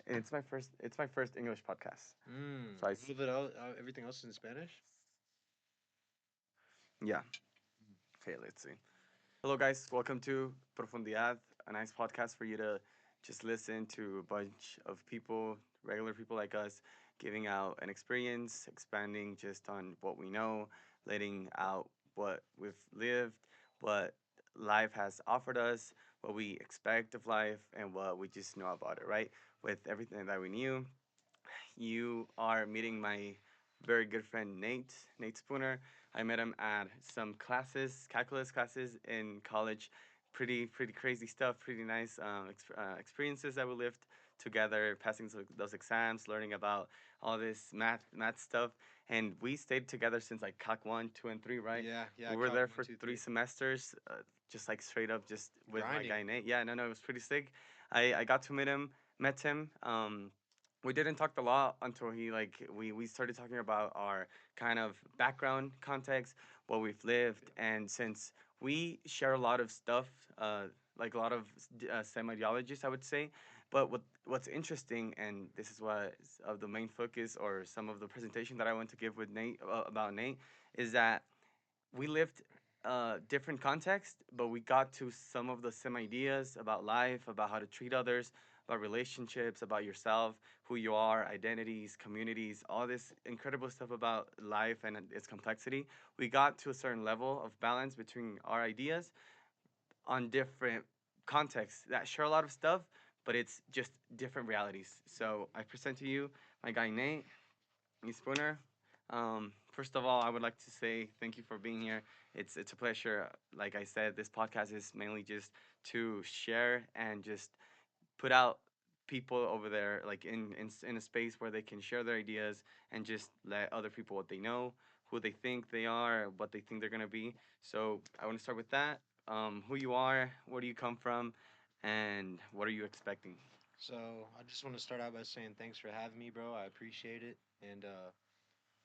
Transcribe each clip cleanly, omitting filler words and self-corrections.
It's my first English podcast. So A little bit everything else in Spanish. yeah. Okay, let's see. Hello guys, welcome to Profundidad, a nice podcast for you to just listen to a bunch of people, regular people like us, giving out an experience, expanding just on what we know, letting out what we've lived, what life has offered us, what we expect of life, and what we just know about it, right? With everything that we knew, you are meeting my very good friend Nate Spooner. I met him at some classes, calculus classes in college. Pretty crazy stuff. Pretty nice experiences that we lived together, passing those exams, learning about all this math stuff. And we stayed together since like Calc 1, 2, and 3, right? Yeah, yeah. We were Calc there one, for two, three three. semesters, just like straight up, just with my Grinding. guy Nate. Yeah, no, it was pretty sick. I got to met him. We didn't talk a lot until we started talking about our kind of background context, what we've lived, and since we share a lot of stuff, like a lot of same ideologies, I would say. But what's interesting, and this is what of the main focus or some of the presentation that I want to give with Nate about Nate, is that we lived different context, but we got to some of the same ideas about life, about how to treat others, about relationships, about yourself, who you are, identities, communities, all this incredible stuff about life and its complexity. We got to a certain level of balance between our ideas on different contexts that share a lot of stuff, but it's just different realities. So I present to you my guy Nate. Miss Spooner. First of all, I would like to say thank you for being here. It's a pleasure. Like I said, this podcast is mainly just to share and just put out people over there, like in a space where they can share their ideas and just let other people what they know, who they think they are, what they think they're gonna be. So I want to start with that. Who you are, where do you come from, and what are you expecting? So I just want to start out by saying thanks for having me, bro. I appreciate it, and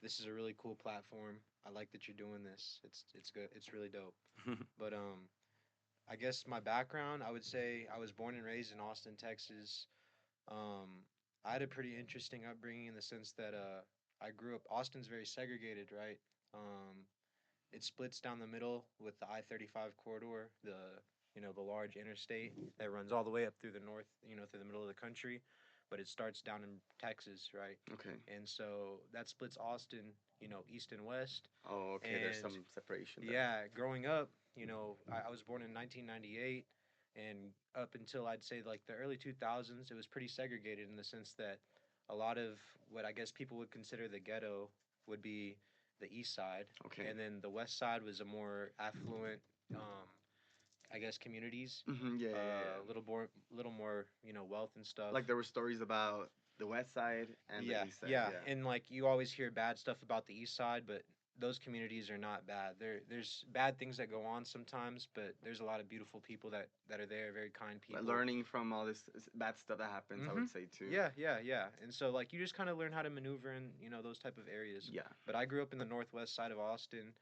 this is a really cool platform. I like that you're doing this. It's good. It's really dope. But I guess my background, I would say I was born and raised in Austin, Texas. Um, I had a pretty interesting upbringing in the sense that I grew up. Austin's very segregated, right? Um, it splits down the middle with the I-35 corridor, the large interstate that runs all the way up through the north, through the middle of the country, but it starts down in Texas, right? Okay. And so that splits Austin, east and west. Oh, okay. There's And some separation there. yeah, growing up, I was born in 1998, and up until I'd say like the early 2000s, it was pretty segregated in the sense that a lot of what I guess people would consider the ghetto would be the east side, Okay. and then the west side was a more affluent, I guess, communities, Yeah, yeah, little more, wealth and stuff. like there were stories about the west side and the Yeah, east side. yeah, Yeah. and like you always hear bad stuff about the east side, but those communities are not bad. There's bad things that go on sometimes, but there's a lot of beautiful people that are there, very kind Like people. learning from all this bad stuff that happens, I Mm-hmm. would say too. Yeah, yeah, yeah. And so like you just kind of learn how to maneuver in, those type of areas. Yeah. But I grew up in the northwest side of Austin.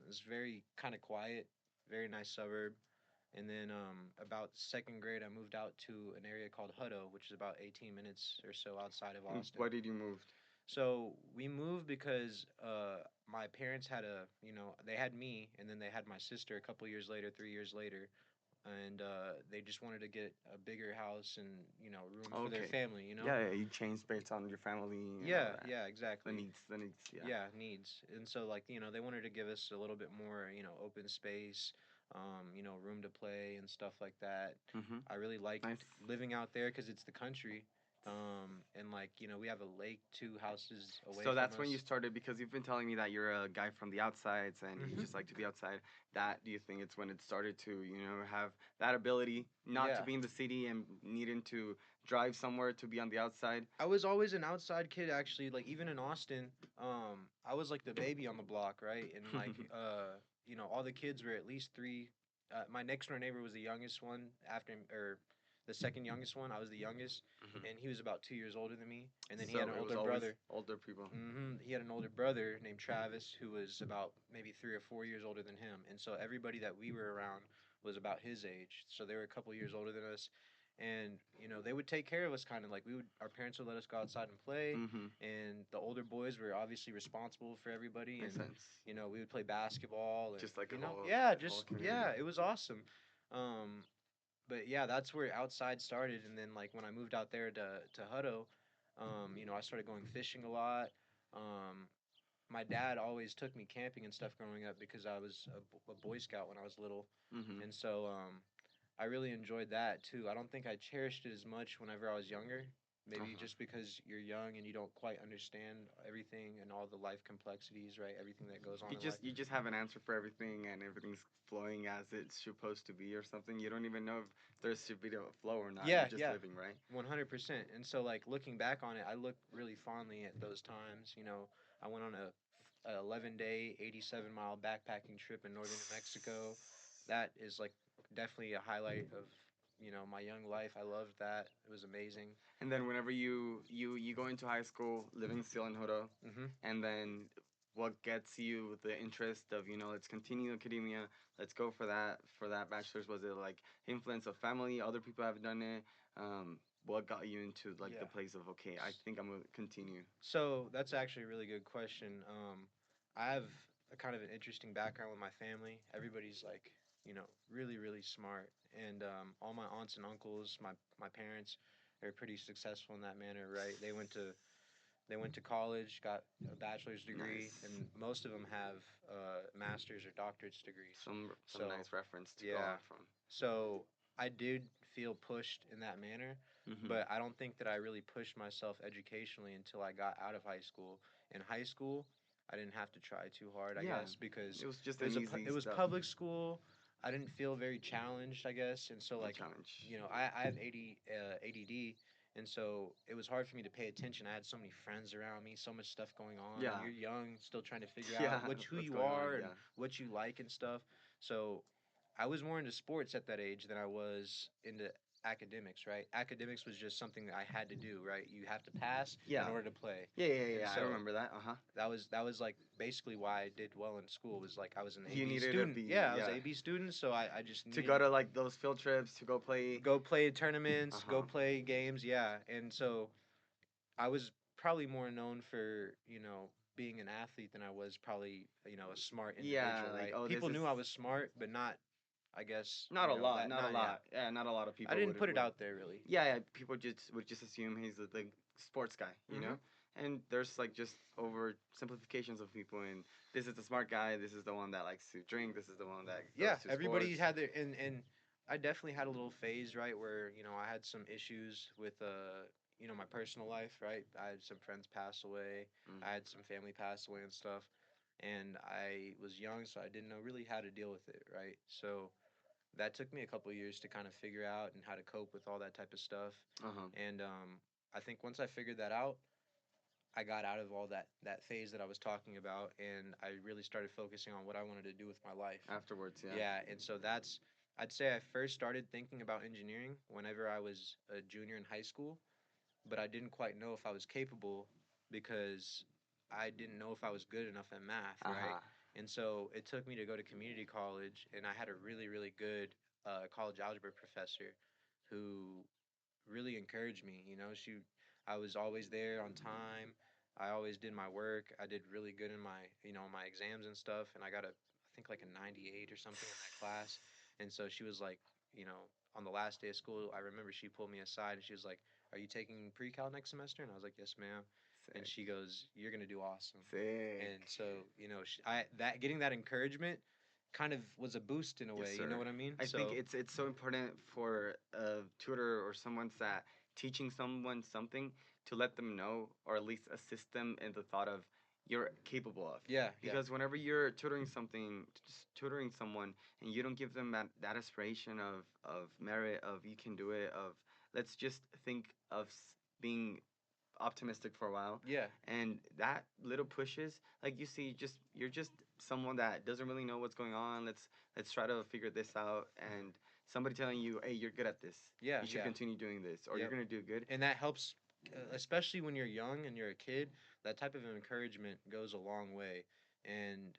It's very kind of quiet, very nice suburb. And then about second grade, I moved out to an area called Hutto, which is about 18 minutes or so outside of Austin. Why did you move? So we moved because my parents had they had me, and then they had my sister a couple years later, 3 years later, and they just wanted to get a bigger house and room for their Okay. family. Yeah, yeah, you change based on your family and all Yeah, that. yeah, The exactly. needs, the needs. Yeah. Yeah, needs. And so like, they wanted to give us a little bit more, open space, room to play and stuff like that. Mhm. I really liked Nice. living out there cuz it's the country. And like, we have a lake 2 houses away So from that's when you us. started because you've been telling me that you're a guy from the outsides and you Mhm. just like to be outside. That do you think it's when it started to, have that ability not to Yeah. be in the city and needing to drive somewhere to be on the outside? I was always an outside kid actually, like even in Austin, I was like the baby on the block, right? And like all the kids were at least 3. My next door neighbor was the youngest one or the second youngest one. I was the youngest, Mhm. and he was about 2 years older than me. And then he had So an it was older always brother. older people. He had an older brother named Travis who was about maybe 3 or 4 years older than him. And so everybody that we were around was about his age. So they were a couple years older than us. and they would take care of us, kind of like our parents would let us go outside and play, Mm-hmm. and the older boys were obviously responsible for everybody, Makes and sense. we would play basketball, and Just like yeah, a whole just community. yeah, it was awesome. um but yeah, that's where outside started, and then like when I moved out there to Hutto, I started going fishing a lot. um my dad always took me camping and stuff growing up because I was a Boy Scout when I was little, Mm-hmm. and so I really enjoyed that too. I don't think I cherished it as much whenever I was younger. Maybe Uh-huh. just because you're young and you don't quite understand everything and all the life complexities, right? Everything that goes on in life. You just have an answer for everything and everything's flowing as it's supposed to be or something. You don't even know if there should be a flow or not. You're Yeah, just yeah, living, right? 100%. And so, like looking back on it, I look really fondly at those times. I went on a 11-day, 87-mile backpacking trip in northern New Mexico. That is like definitely a highlight of my young life. I loved that. It was amazing. And then whenever you go into high school, living still in Huro, Hmm. and then what gets you the interest of let's continue academia, let's go for that bachelor's? Was it like influence of family, other people have done it? What got you into like the Yeah. place of okay, I think I'm gonna continue? So that's actually a really good question. I have a kind of an interesting background with my family. Everybody's like, really, really smart, and all my aunts and uncles, my parents, they're pretty successful in that manner, right? They went to college, got a bachelor's degree, Nice. and most of them have master's or doctorate's degrees. Some So, nice reference to go yeah. off from. So I did feel pushed in that manner, Hmm. but I don't think that I really pushed myself educationally until I got out of high school. In high school, I didn't have to try too hard, I Yeah, guess, because it was just it an was easy it was stuff. public school. I didn't feel very challenged, I guess, and so A like, challenge. I have ADD, and so it was hard for me to pay attention. I had so many friends around me, so much stuff going on, and Yeah. you're young, still trying to figure Yeah. out who What's you going on? are and Yeah. what you like and stuff. So I was more into sports at that age than I was into academics, right? Academics was just something that I had to do, right? You have to pass in Yeah. order to play. And Yeah. I so remember that. Uh huh. that was like basically why I did well in school, was like I was an You AB needed to student. be Yeah, I was an yeah AB student, so I just to needed go to to like those field trips to go play. go play Uh tournaments, go huh. play games, yeah. And so I was probably more known for, being an athlete than I was probably, a smart Yeah, individual, like right? oh, this People is knew I was smart, but not, I guess, not a lot, that not a not, yeah. lot. Yeah, not a lot of I people didn't put it would. out there really. Yeah, people just would just assume he's the sports guy, you know. Hmm. And there's like just over simplifications of people, and this is the smart guy. This is the one that likes to drink. This is the one that Yeah, goes to everybody sports. had their, and I definitely had a little phase, right, where I had some issues with my personal life, right? I had some friends pass away, Mm. I had some family pass away and stuff, and I was young, so I didn't know really how to deal with it, right? So that took me a couple years to kind of figure out and how to cope with all that type of stuff, Uh huh. and I think once I figured that out, I got out of all that phase that I was talking about, and I really started focusing on what I wanted to do with my life. Afterwards, yeah. Yeah, and so I'd say I first started thinking about engineering whenever I was a junior in high school, but I didn't quite know if I was capable because I didn't know if I was good enough at math, Uh right? huh. And so it took me to go to community college, and I had a really, really good college algebra professor who really encouraged me. I was always there on time. I always did my work. I did really good in my exams and stuff, and I think like a 98 or something in that class. And so she was like, on the last day of school, I remember she pulled me aside and she was like, "Are you taking pre-cal next semester?" And I was like, "Yes, ma'am." And Sick. she goes, "You're gonna do awesome." Sick. And so, I that getting that encouragement kind of was a boost in a Yes, way. You know sir. what I mean? I think So it's so important for a tutor or someone that teaching someone something to let them know or at least assist them in the thought of you're capable of. yeah, yeah, Because whenever you're tutoring something, just tutoring someone, and you don't give them that aspiration of merit, of you can do it, of let's just think of being optimistic for a while, yeah. and that little pushes like you see just you're just someone that doesn't really know what's going on. Let's try to figure this out, and somebody telling you, hey, you're good at this, Yeah, you should yeah. continue doing this, or you're Yep. gonna do good. And that helps, especially when you're young and you're a kid. That type of encouragement goes a long way. And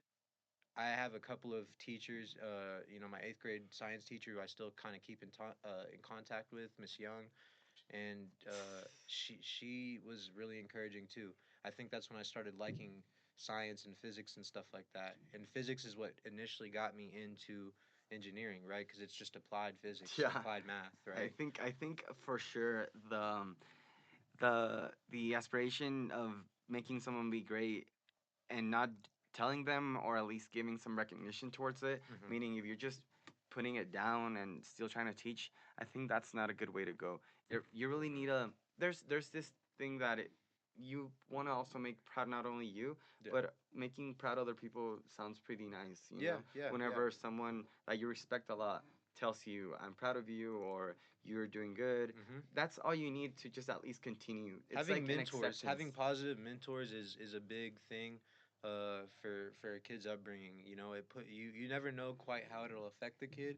I have a couple of teachers. My eighth grade science teacher who I still kind of keep in contact with, Miss Young, and she was really encouraging too. I think that's when I started liking science and physics and stuff like that. And physics is what initially got me into engineering, right? Because it's just applied physics, Yeah, applied math, I right? think I think for sure the aspiration of making someone be great and not telling them or at least giving some recognition towards it, Hmm. meaning if you're just putting it down and still trying to teach, I think that's not a good way to go. You really need a there's this thing that you want to also make proud not only you Yeah, but making proud other people sounds pretty nice, you yeah, know. yeah, yeah. Whenever someone that you respect a lot tells you I'm proud of you or you're doing good, Hmm. that's all you need to just at least continue. It's Having like an mentors, acceptance. having positive mentors is a big thing for a kid's upbringing. You never know quite how it'll affect the kid,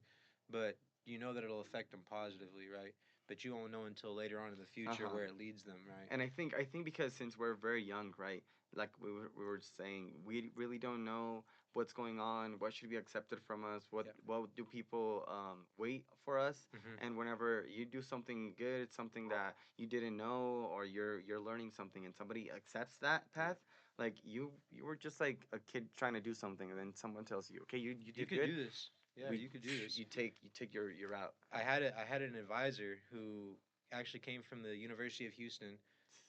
but you know that it'll affect them positively, right? But you won't know until later on in the future Uh-huh. where it leads them, right? And I think because since we're very young, right? Like we were saying, we really don't know what's going on, what should be accepted from us, what Yeah. what do people wait for us, Hmm. and whenever you do something good, something that you didn't know, or you're learning something, and somebody accepts that Yeah. path, like you were just like a kid trying to do something, and then someone tells you, okay, you You did could good, do this. Yeah, you could do this. you take your route. I had an advisor who actually came from the University of Houston,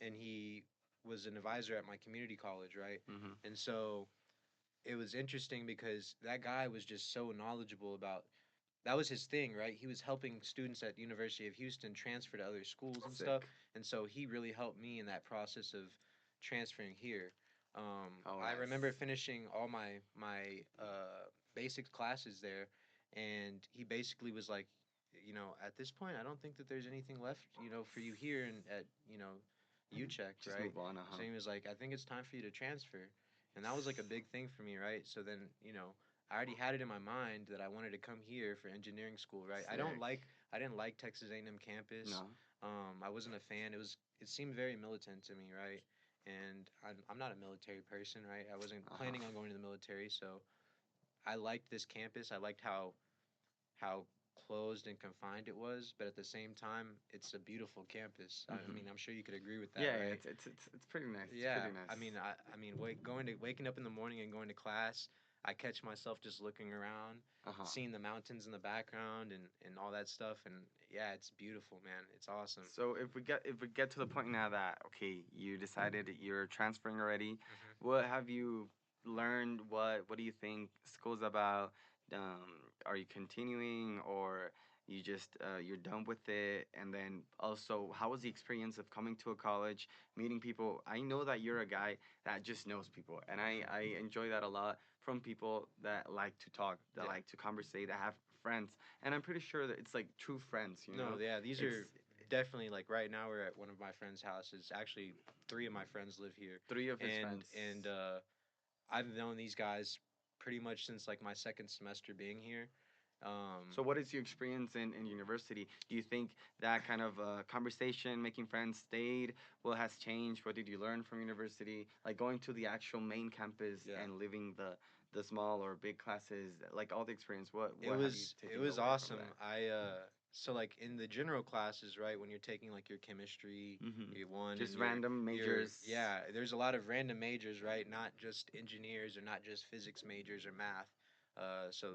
and he was an advisor at my community college, right? Mm-hmm. And so it was interesting because that guy was just so knowledgeable about that was his thing, right? He was helping students at University of Houston transfer to other schools and stuff, Sick. and so he really helped me in that process of transferring here. Oh, I remember nice. finishing all my basics classes there, and he basically was like, at this point, I don't think that there's anything left, for you here and at UCheck, Just right? move on, So uh-huh. he was like, I think it's time for you to transfer, and that was like a big thing for me, right? So then, I already had it in my mind that I wanted to come here for engineering school, right? Sick. I didn't like Texas A&M campus. No. I wasn't a fan. It seemed very militant to me, right? And I'm not a military person, right? I wasn't Uh-huh. planning on going to the military, so I liked this campus. I liked how closed and confined it was, but at the same time, it's a beautiful campus. I Hmm. mean, I'm sure you could agree with that, Yeah, right? it's pretty nice. It's Yeah, pretty nice. waking up in the morning and going to class, I catch myself just looking around, Uh-huh. seeing the mountains in the background and all that stuff, and yeah, it's beautiful, man. It's awesome. So if we get to the point now that okay, you decided that you're transferring already, Hmm. what have you learned? What do you think school's about? Are you continuing or you just you're done with it? And then also, how was the experience of coming to a college, meeting people? I know that you're a guy that just knows people, and I enjoy that a lot from people that like to talk, that Yeah. like to conversate, that have friends, and I'm pretty sure that it's like true friends, you No, know. yeah, these It's are definitely like right now we're at one of my friends' houses. Actually, three of my friends live here, three of his and friends. I've known these guys pretty much since like my second semester being here. Um, So, what is your experience in university? Do you think that kind of conversation, making friends, stayed? What has changed? What did you learn from university? Like going to the actual main campus yeah. and living the small or big classes, like all the experience. What It what have you was it taken was away from awesome. that? So like in the general classes, right, when you're taking like your chemistry, Hmm. your one and Just random your majors. yeah, there's a lot of random majors, right? Not just engineers or not just physics majors or math. So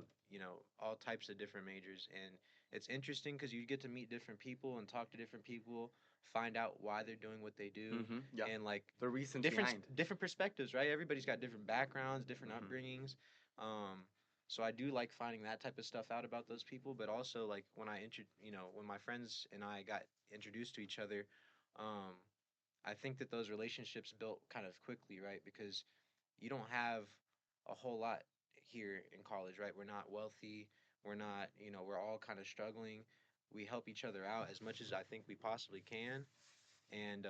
all types of different majors, and it's interesting because you get to meet different people and talk to different people, find out why they're doing what they do, Yeah, and like the reasons behind. different perspectives, right? Everybody's got different backgrounds, different Hmm. upbringings. Um, so I do like finding that type of stuff out about those people, but also like when my friends and I got introduced to each other, um, I think that those relationships built kind of quickly, right? Because you don't have a whole lot here in college, right? We're not wealthy. We're not, we're all kind of struggling. We help each other out as much as I think we possibly can, and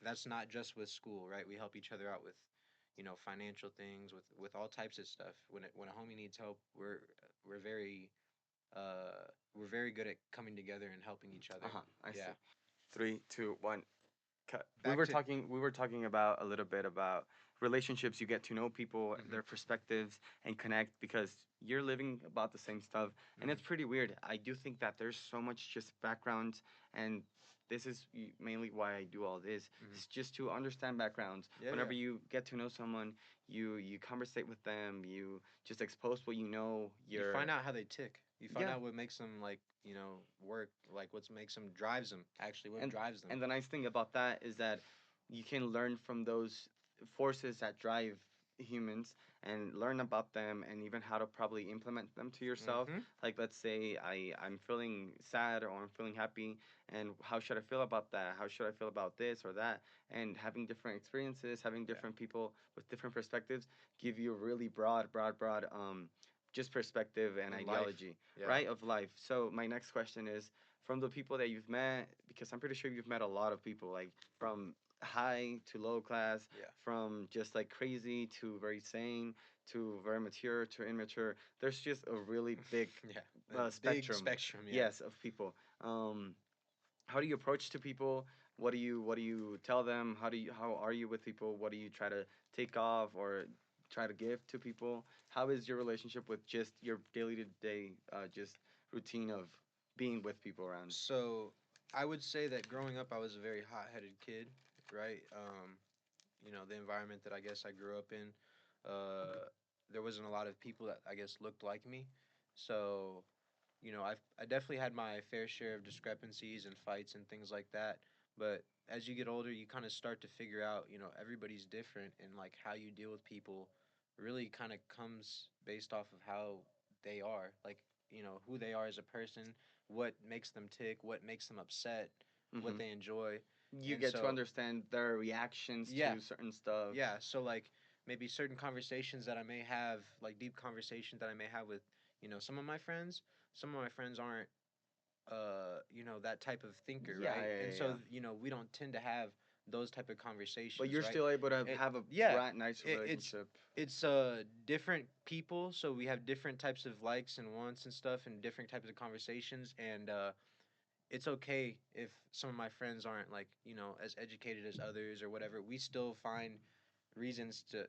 that's not just with school, right? We help each other out with financial things, with all types of stuff. When a homie needs help, we're very we're very good at coming together and helping each other. I see. Yeah. 3, 2, 1. back to We were talking about a little bit about relationships. You get to know people, hmm their perspectives, and connect because you're living about the same stuff, and it's hmm pretty weird. I do think that there's so much just background, and this is mainly why I do all this. hmm It's just to understand backgrounds. yeah, yeah. Whenever you get to know someone, you conversate with them, you just expose what you know. You You're find out how they tick. You find yeah, out what makes them like work, like what makes them drives them. Actually, what and drives them. and the nice thing about that is that you can learn from those forces that drive humans and learn about them and even how to probably implement them to yourself. hmm Like let's say I'm feeling sad or I'm feeling happy, and how should I feel about that, how should I feel about this or that, and having different experiences, having Yeah, different people with different perspectives give you a really broad just perspective and in life. ideology, Yeah. right, of life. So my next question is, from the people that you've met, because I'm pretty sure you've met a lot of people, like from high to low class, Yeah. from just like crazy to very sane to very mature to immature. There's just a really big Yeah. A big spectrum, spectrum. Yeah. yes, of people. Um, how do you approach to people? What do you tell them? How are you with people? What do you try to take off or try to give to people? How is your relationship with just your daily to day just routine of being with people around? So I would say that growing up, I was a very hot-headed kid, right? The environment that I guess I grew up in, there wasn't a lot of people that I guess looked like me. So, I definitely had my fair share of discrepancies and fights and things like that. But as you get older, you kind of start to figure out, everybody's different and like how you deal with people really kind of comes based off of how they are, like, who they are as a person, what makes them tick, what makes them upset, what Hmm. they enjoy. You And get to so, understand their reactions yeah, to certain stuff. yeah. So like maybe certain conversations that I may have, like deep conversations that I may have with, some of my friends. Some of my friends aren't, that type of thinker, Yeah, right? yeah, And yeah, so, yeah. we don't tend to have those type of But conversations, you're right? still able to It, have a yeah, nice it, it's relationship. it's different people, so we have different types of likes and wants and stuff, and different types of conversations, and it's okay if some of my friends aren't like as educated as others or whatever. We still find reasons to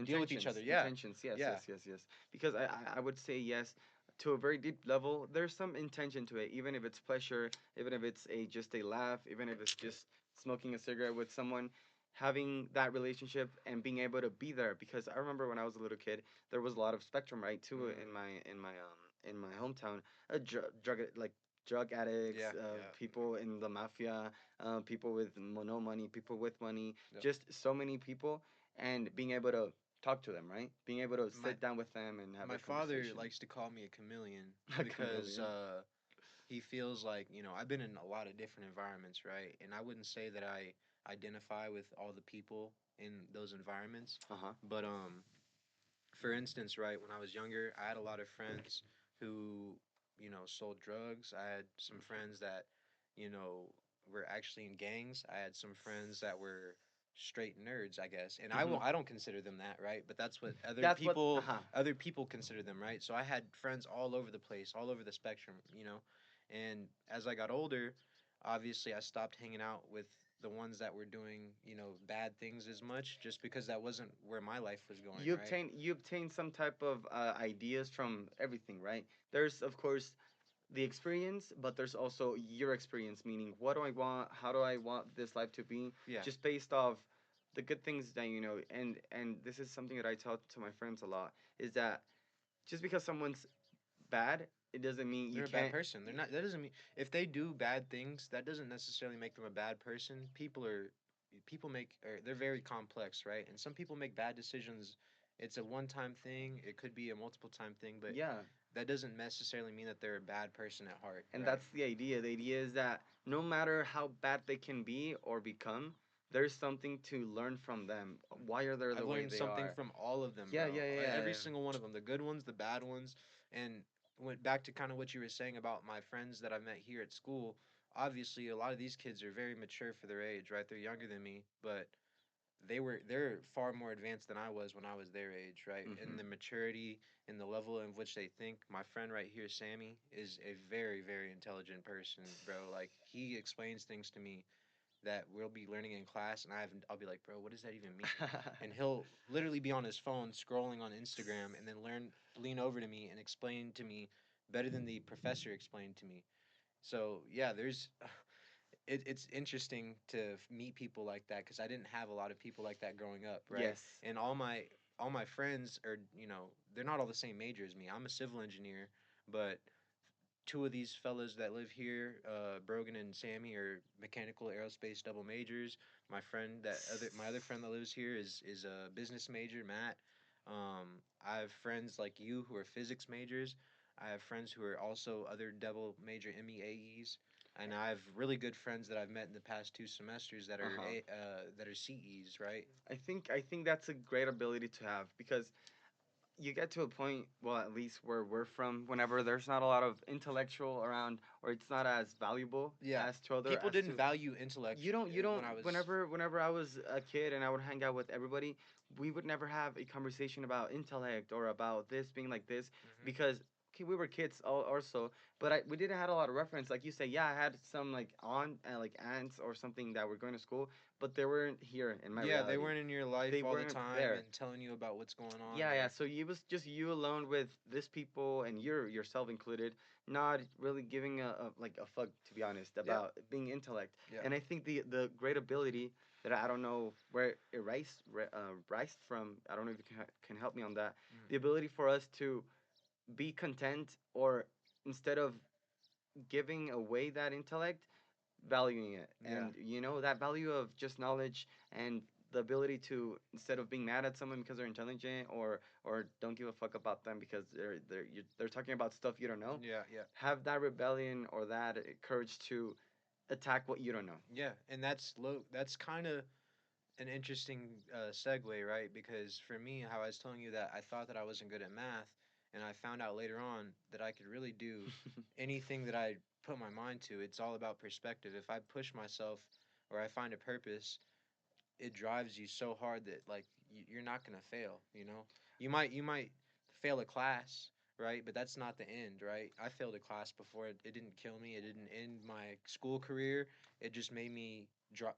deal with each other. Yeah, Intentions, yes, yeah, yes, yes, yes. Because I would say yes to a very deep level. There's some intention to it, even if it's pleasure, even if it's a just a laugh, even if it's just smoking a cigarette with someone, having that relationship and being able to be there. Because I remember when I was a little kid, there was a lot of spectrum, right, too, mm, in my hometown, like drug addicts, yeah, yeah, people in the mafia, people with no money, people with money, yep. just so many people, and being able to talk to them, right? Being able to My sit down with them and have my a father conversation. likes to call me a chameleon A because chameleon. he feels like I've been in a lot of different environments, right? And I wouldn't say that I identify with all the people in those environments, Uh huh. but for instance, right, when I was younger, I had a lot of friends who, sold drugs. I had some friends that, you know, were actually in gangs. I had some friends that were straight nerds, I guess. And Hmm. I don't consider them that, right? But that's what That's what. Uh huh. other people consider them, right? So I had friends all over the place, all over the spectrum, And as I got older, obviously I stopped hanging out with the ones that were doing, bad things as much just because that wasn't where my life was going, right? You obtain some type of ideas from everything, right? There's of course the experience, but there's also your experience, meaning what do I want, how do I want this life to be, Yeah. just based off the good things that you know. And this is something that I tell to my friends a lot, is that just because someone's bad, it doesn't mean you They're a bad can't. person. They're not. That doesn't mean if they do bad things, that doesn't necessarily make them a bad person. People make, or they're very complex, right? And some people make bad decisions. It's a one-time thing. It could be a multiple-time thing, but Yeah, that doesn't necessarily mean that they're a bad person at heart, and right? that's the idea. The idea is that no matter how bad they can be or become, there's something to learn from them. Why are they I've the way learned they something are? from all of them, Yeah, bro. yeah, yeah, yeah, Every yeah. single one of them, the good ones, the bad ones, and went back to kind of what you were saying about my friends that I met here at school. Obviously, a lot of these kids are very mature for their age, right? They're younger than me, but they're far more advanced than I was when I was their age, right? In Hmm. the maturity and the level in which they think. My friend right here, Sammy, is a very, very intelligent person, bro. Like he explains things to me that we'll be learning in class, and I'll be like, bro, what does that even mean? And he'll literally be on his phone scrolling on Instagram, and then lean over to me and explain to me better than the professor explained to me. So yeah, it's interesting to meet people like that because I didn't have a lot of people like that growing up, right? Yes. And all my friends are, they're not all the same major as me. I'm a civil engineer, but two of these fellas that live here, Brogan and Sammy, are mechanical aerospace double majors. My other friend that lives here is a business major, Matt. I have friends like you who are physics majors. I have friends who are also other double major MEAEs, and I have really good friends that I've met in the past 2 semesters that are Uh-huh. that are CEs, right? I think that's a great ability to have because you get to a point, well, at least where we're from, whenever there's not a lot of intellectual around, or it's not as valuable Yeah, as to other, people as didn't to value intellect you don't when I was. whenever I was a kid and I would hang out with everybody, we would never have a conversation about intellect or about this being like this Mhm. because okay, we were kids also, but we didn't had a lot of reference. Like you say, yeah, I had some like like aunts or something that were going to school, but they weren't here in my Yeah, they reality. weren't in your life They all the weren't time there. and telling you about what's going on, Yeah, yeah. or So it was just you alone with this people and yourself included, not really giving a like a fuck, to be honest, yeah, about being intellect. yeah. And I think the great ability that I don't know where it rised from. I don't know if you can help me on that. Mm. The ability for us to be content, or instead of giving away that intellect, valuing it, Yeah, and that value of just knowledge and the ability to, instead of being mad at someone because they're intelligent, or don't give a fuck about them because they're talking about stuff you don't know, yeah, yeah, have that rebellion or that courage to attack what you don't know. yeah. And that's kind of an interesting segue, right? Because for me, how I was telling you that I thought that I wasn't good at math, and I found out later on that I could really do anything that I put my mind to. It's all about perspective. If I push myself or I find a purpose, it drives you so hard that like you're not gonna fail. You might fail a class, right? But that's not the end, right? I failed a class before. It didn't kill me. It didn't end my school career. It just made me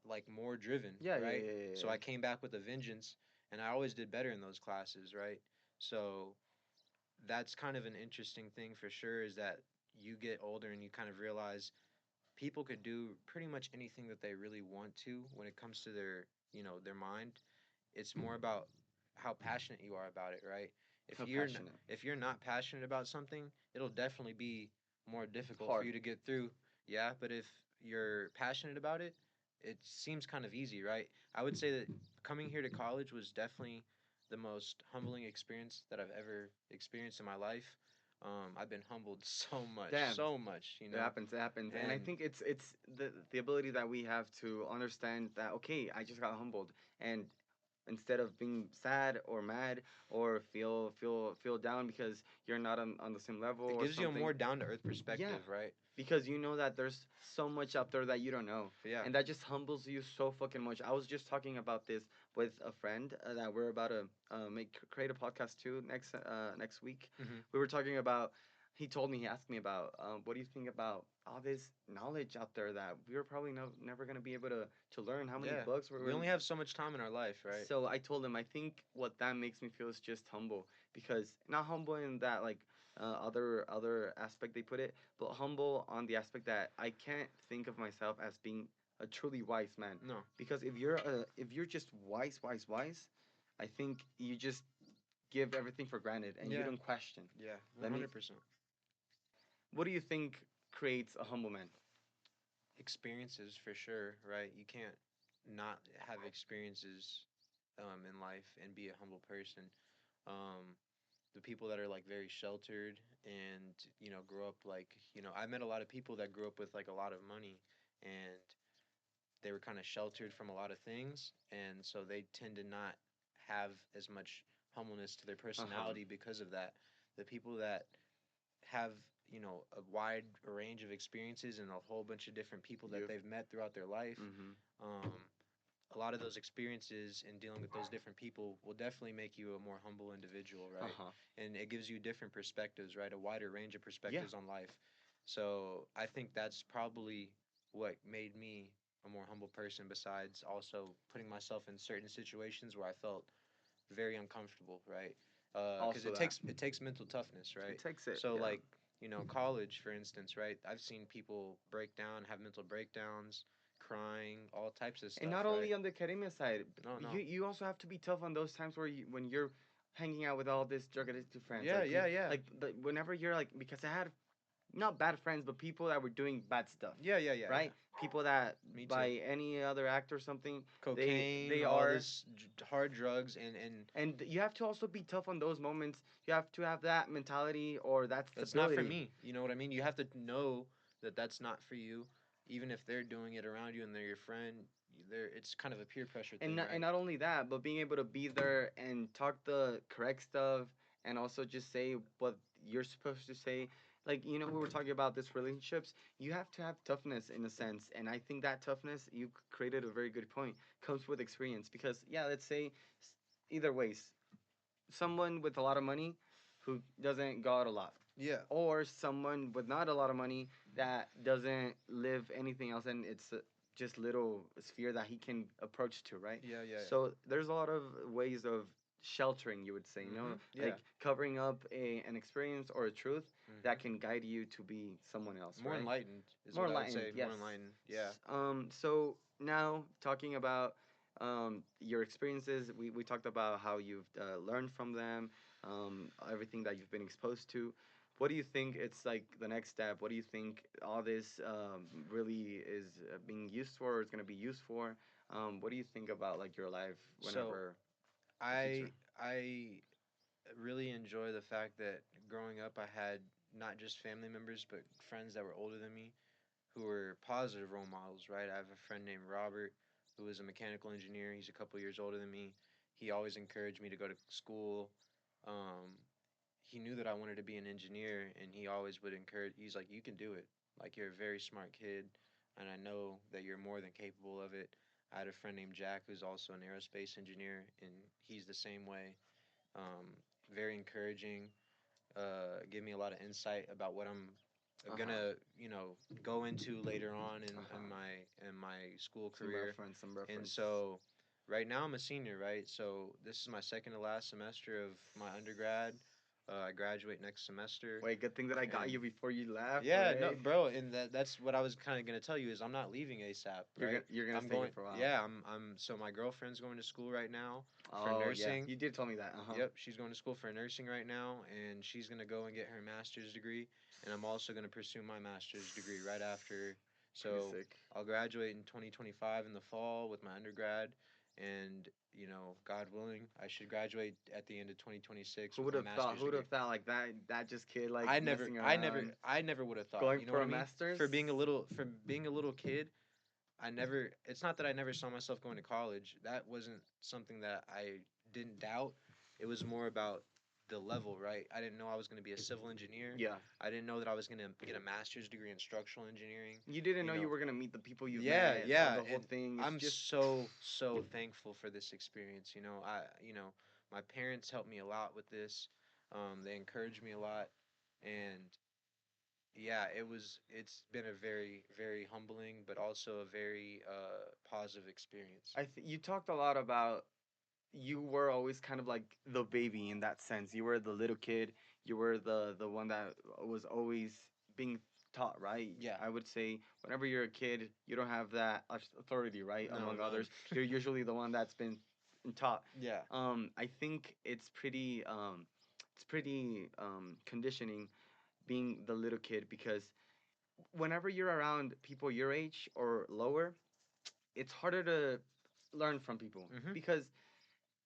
like more driven, Yeah, yeah, right? yeah, yeah, So yeah. I came back with a vengeance, and I always did better in those classes, right? So that's kind of an interesting thing for sure, is that you get older and you kind of realize people could do pretty much anything that they really want to when it comes to their mind. It's more about how passionate you are about it, right? if How you're n- passionate. if you're not passionate about something, it'll definitely be more difficult for Hard. you to get through. Yeah, but if you're passionate about it, it seems kind of easy, right? I would say that coming here to college was definitely the most humbling experience that I've ever experienced in my life. I've been humbled Damn. so much, It happens. It happens, and I and think it's the ability that we have to understand that okay, I just got humbled, and instead of being sad or mad or feel down because you're not on the same level it or gives you a something, more down to earth yeah, perspective, right? because you know that there's so much out there that you don't know, Yeah. and that just humbles you so fucking much. I was just talking about this with a friend that we're about to create a podcast too next week. Hmm. We were talking about. He asked me about what do you think about all this knowledge out there that we're probably never gonna be able to learn. How many Yeah. books we're We gonna. only have so much time in our life, right? So I told him I think what that makes me feel is just humble, because not humble in that like other aspect they put it, but humble on the aspect that I can't think of myself as being a truly wise man, No. because if you're just wise, I think you just give everything for granted and you Yeah. don't question. Yeah. Let me. 100%. What do you think creates a humble man? Experiences for sure, right? You can't not have experiences in life and be a humble person. Um, the people that are like very sheltered and grow up like I met a lot of people that grew up with like a lot of money, and they were kind of sheltered from a lot of things, and so they tend to not have as much humbleness to their Uh huh. personality because of that. The people that have a wide range of experiences and a whole bunch of different people that You. they've met throughout their life, Mm-hmm. um, a lot of those experiences and dealing with those different people will definitely make you a more humble individual, Uh right? huh. And it gives you different perspectives, right? A wider range of Yeah. perspectives on life. So I think that's probably what made me a more humble person. Besides, also putting myself in certain situations where I felt very uncomfortable, right? Because Also that. it takes mental toughness, It right? takes it, So yeah. like college, for instance, right? I've seen people break down, have mental breakdowns, crying, all types of And stuff, not right? only on the academia side, No, you no. you also have to be tough on those times where when you're hanging out with all this drug addicted friends. Yeah, Like yeah, yeah, whenever you're like, because I had not bad friends, but people that were doing bad stuff, yeah, yeah, yeah, right? yeah. People that Me too. by any other act or something, Cocaine, they all are. this hard drugs, and And you have to also be tough on those moments. You have to have that mentality or that that's not for stability. me. You know what I mean? You have to know that that's not for you, even if they're doing it around you and they're your friend. They're It's kind of a peer pressure And thing, and right? not only that, but being able to be there and talk the correct stuff, and also just say what you're supposed to say. Like, we were talking about this relationships. You have to have toughness in a sense, and I think that toughness, you created a very good point, comes with experience. Because yeah, let's say either ways, someone with a lot of money who doesn't go out a lot, Yeah, or someone with not a lot of money that doesn't live anything else, and it's just little sphere that he can approach to, right? yeah, yeah. So there's a lot of ways of sheltering, you would say, Yeah. like covering up an experience or a truth that Hmm. can guide you to be someone else, More right? enlightened is More what I would enlightened, say. More yes. enlightened. Yeah. So now talking about your experiences, we talked about how you've learned from them, everything that you've been exposed to. What do you think it's like the next step? What do you think all this really is being used for, or is going to be used for? What do you think about like your life So whenever the future? I really enjoy the fact that growing up I had not just family members but friends that were older than me who were positive role models, right? I have a friend named Robert who is a mechanical engineer. He's a couple years older than me. He always encouraged me to go to school. Um, he knew that I wanted to be an engineer, and he always would encourage. He's like, "You can do it. Like you're a very smart kid, and I know that you're more than capable of it." I had a friend named Jack who's also an aerospace engineer, and he's the same way. Um, Very encouraging. Give me a lot of insight about what I'm Uh huh. gonna, go into later on Uh in huh. my school Some career. reference. Some And reference. so, right now I'm a senior, right? So this is my second to last semester of my undergrad. I graduate next semester, Wait, good thing that I got and you before you left, yeah, no, right? bro, and that's what I was kind of gonna tell you is I'm not leaving ASAP, right? You're gonna I'm stay here going, for a while. yeah, so my girlfriend's going to school right now for Oh yeah, nursing. you did tell me that. Uh huh. Yep, she's going to school for nursing right now, and she's gonna go and get her master's degree, and I'm also gonna pursue my master's degree right after. Pretty So sick. I'll graduate in 2025 in the fall with my undergrad, and God willing, I should graduate at the end of 2026 Who with would my have thought? master's Who would degree. have thought like that? That just kid like messing around, I never would have thought. going You know for what a I mean? master's. For being a little kid, I never. It's not that I never saw myself going to college. That wasn't something that I didn't doubt. It was more about the level, right? I didn't know I was going to be a civil engineer. Yeah, I didn't know that I was going to get a master's degree in structural engineering. you didn't You know you know, were gonna meet the people you've yeah, met. yeah, The whole and thing. It's I'm just so thankful for this experience. My parents helped me a lot with this. They encouraged me a lot, and yeah, it's been a very humbling, but also a very positive experience. you talked a lot about you were always kind of like the baby in that sense. You were the little kid. You were the one that was always being taught, right? Yeah, I would say whenever you're a kid, you don't have that authority, right? no, Among none. others, you're usually the one that's been taught. Yeah. I think it's pretty conditioning being the little kid, because whenever you're around people your age or lower, it's harder to learn from people, Mhm. because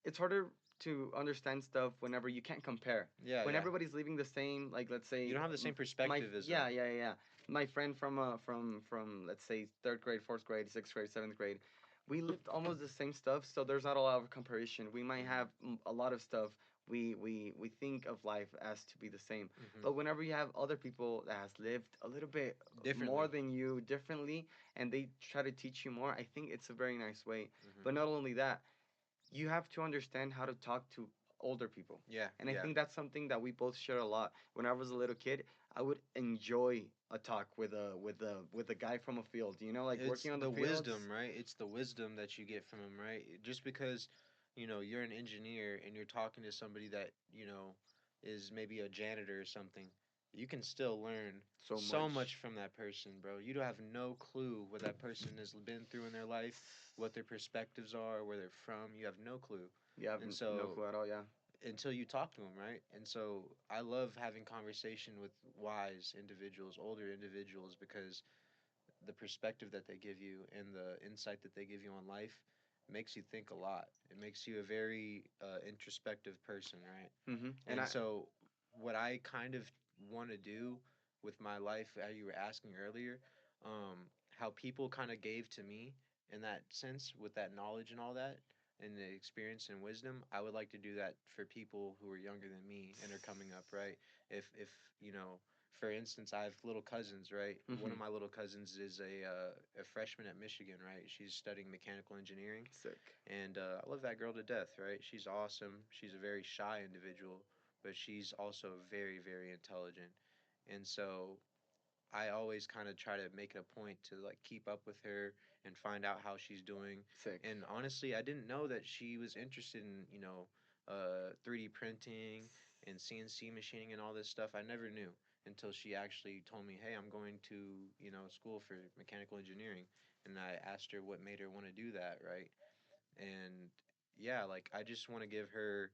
it's harder to understand stuff whenever you can't compare. Yeah, When yeah. everybody's living the same, like let's You say, don't have the same my perspectivism. yeah, my friend from let's say third grade, fourth grade, sixth grade, seventh grade, we lived almost the same stuff. So there's not a lot of comparison. We might have a lot of stuff. We think of life as to be the same, Mhm. but whenever you have other people that has lived a little bit more Differently. than you differently, and they try to teach you more, I think it's a very nice way. Mhm. But not only that, you have to understand how to talk to older people. Yeah, And I yeah. think that's something that we both share a lot. When I was a little kid, I would enjoy a talk with a guy from a field, you know, like It's working on the the fields. wisdom, right? It's the wisdom that you get from them, right? Just because, you're an engineer and you're talking to somebody that, is maybe a janitor or something, you can still learn So so much. much from that person, bro. You don't have no clue what that person has been through in their life, what their perspectives are, where they're from. You have no clue. You have And no so clue at all, yeah. until you talk to them, right? And so I love having conversation with wise individuals, older individuals, because the perspective that they give you and the insight that they give you on life makes you think a lot. It makes you a very introspective person, right? And And I so, what I kind of want to do with my life, how you were asking earlier, how people kind of gave to me in that sense with that knowledge and all that, and the experience and wisdom, I would like to do that for people who are younger than me and are coming up, right? If you know, for instance, I have little cousins, right? One hmm of my little cousins is a freshman at Michigan, right? She's studying mechanical engineering, sick. and I love that girl to death, right? She's awesome. She's a very shy individual, but she's also very, very intelligent. And so I always kind of try to make it a point to like keep up with her and find out how she's doing. Sick. And honestly, I didn't know that she was interested in, 3D printing and CNC machining and all this stuff. I never knew until she actually told me, "Hey, I'm going to, school for mechanical engineering." And I asked her what made her want to do that, right? And yeah, like I just want to give her